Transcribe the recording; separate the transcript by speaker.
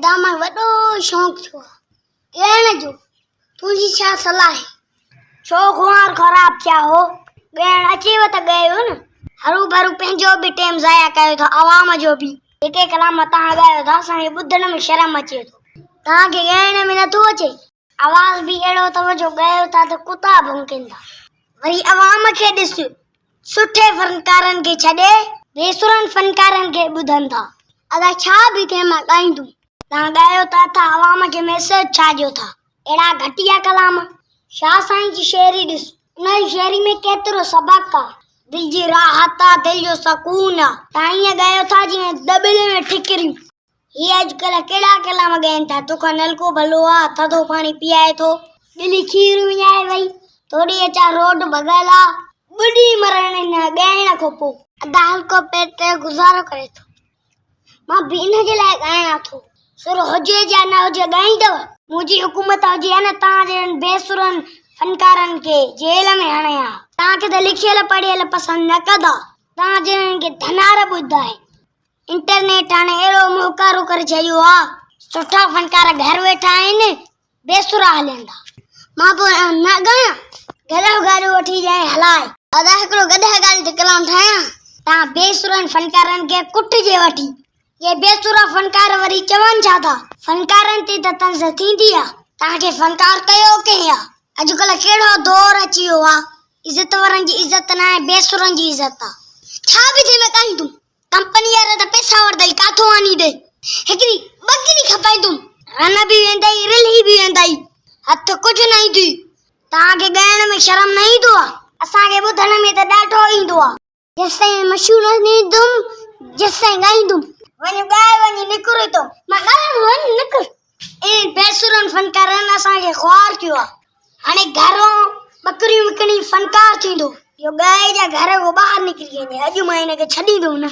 Speaker 1: अदा मां वॾो शौक़ थियो ॻाइण जो। तुंहिंजी छा सलाह आहे? छो खुआर ख़राब थिया हो? ॻाइण अचेव त ॻायो न। हरू भरू पंहिंजो बि टाइम ज़ाया कयो था, आवाम जो बि। जेके कलाम तव्हां ॻायो था असांखे ॿुधण में शर्म अचे थो। तव्हांखे ॻाइण में नथो अचे? आवाज़ बि अहिड़ो अथव जो ॻायो था त कुता भौंकनि था। वरी आवाम खे ॾिस, सुठे फनकारनि खे छॾे बेसुरनि फनकारनि खे ॿुधनि था। अदा छा बि थिए मां ॻाईंदुमि। तव्हां ॻायो था त आवाम खे मैसेज छा ॾियो था? अहिड़ा घटिया कलाम। शाह साईं जी शाइरी ॾिस, उन शाइरी में केतिरो सबक़ आहे। दिल जी राहत आहे, दिल जो सकून आहे। तव्हां ईअं ॻायो था जीअं दॿले में ठिकरियूं। हीअ अॼुकल्ह कहिड़ा कलाम ॻाइनि था? तोखां नलको भलो आहे, थधो पाणी पीआए थो, दिली खीर विञाए वई, थोड़ी अचा रोड भॻल आहे, ॿुॾी मरण न ॻाइण खां पोइ। अदा हल्को पेट गुज़ारो करे थो। मां बि इन जे लाइ ॻायां थो। सुर हुजे या न हुजे ॻाईंदव। मुंहिंजी हुकूमत हुजे न तव्हां जहिड़नि बेसुरनि फनकारनि खे जेल में हणे हा। तव्हांखे त लिखियल पढ़ियल पसंदि न कंदा। तव्हां जहिड़नि खे धनार ॿुधंदा आहिनि। इंटरनेट हाणे अहिड़ो मुहकारो करे छॾियो आहे, सुठा फनकार घर वेठा आहिनि, बेसुरा हलनि था। मां पोइ न ॻायां? गॾो गाॾो वठी जाए हलाए। अदा हिकिड़ो गॾह गाॾी ते कलाम ठाहियां। तव्हां बेसुरनि फनकारनि खे कुटिजे वठी। ये बेसुरा फनकार वरी चवनि छा था? फनकारनि ते त तंज़ थींदी आहे। तव्हांखे फनकार कयो कंहिं आहे? अॼुकल्ह कहिड़ो दौर अची वियो आहे। इज़त वारनि जी इज़त न आहे, बेसुरनि जी इज़त आहे। छा बि थिए मैं ॻाईंदुमि। कंपनी वारा त पैसा वठंदई, काथो आनी ॾे। हिकिड़ी ॿकरी खपाईंदुमि, रन बि वेंदई, रिली बि वेंदई, हथ कुझु न ईंदी। तव्हांखे ॻाइण में शर्म न ईंदो आहे? असांखे ॿुधण में त ॾाढो ईंदो आहे। जेसिताईं मशहूर न थींदुमि, जेसिताईं ॻाईंदुमि। वञ ॻाए वञी निकिरो थो। मां ॻाइण वञ निकिर। इन बेसुरनि फनकारनि असांखे ख़्वार कयो आहे। हाणे घरों ॿकरियूं विकिणी फनकार थींदो। इहो ॻाए जा घर खां ॿाहिरि निकिरी वञे। अॼु मां हिनखे छॾींदुमि न।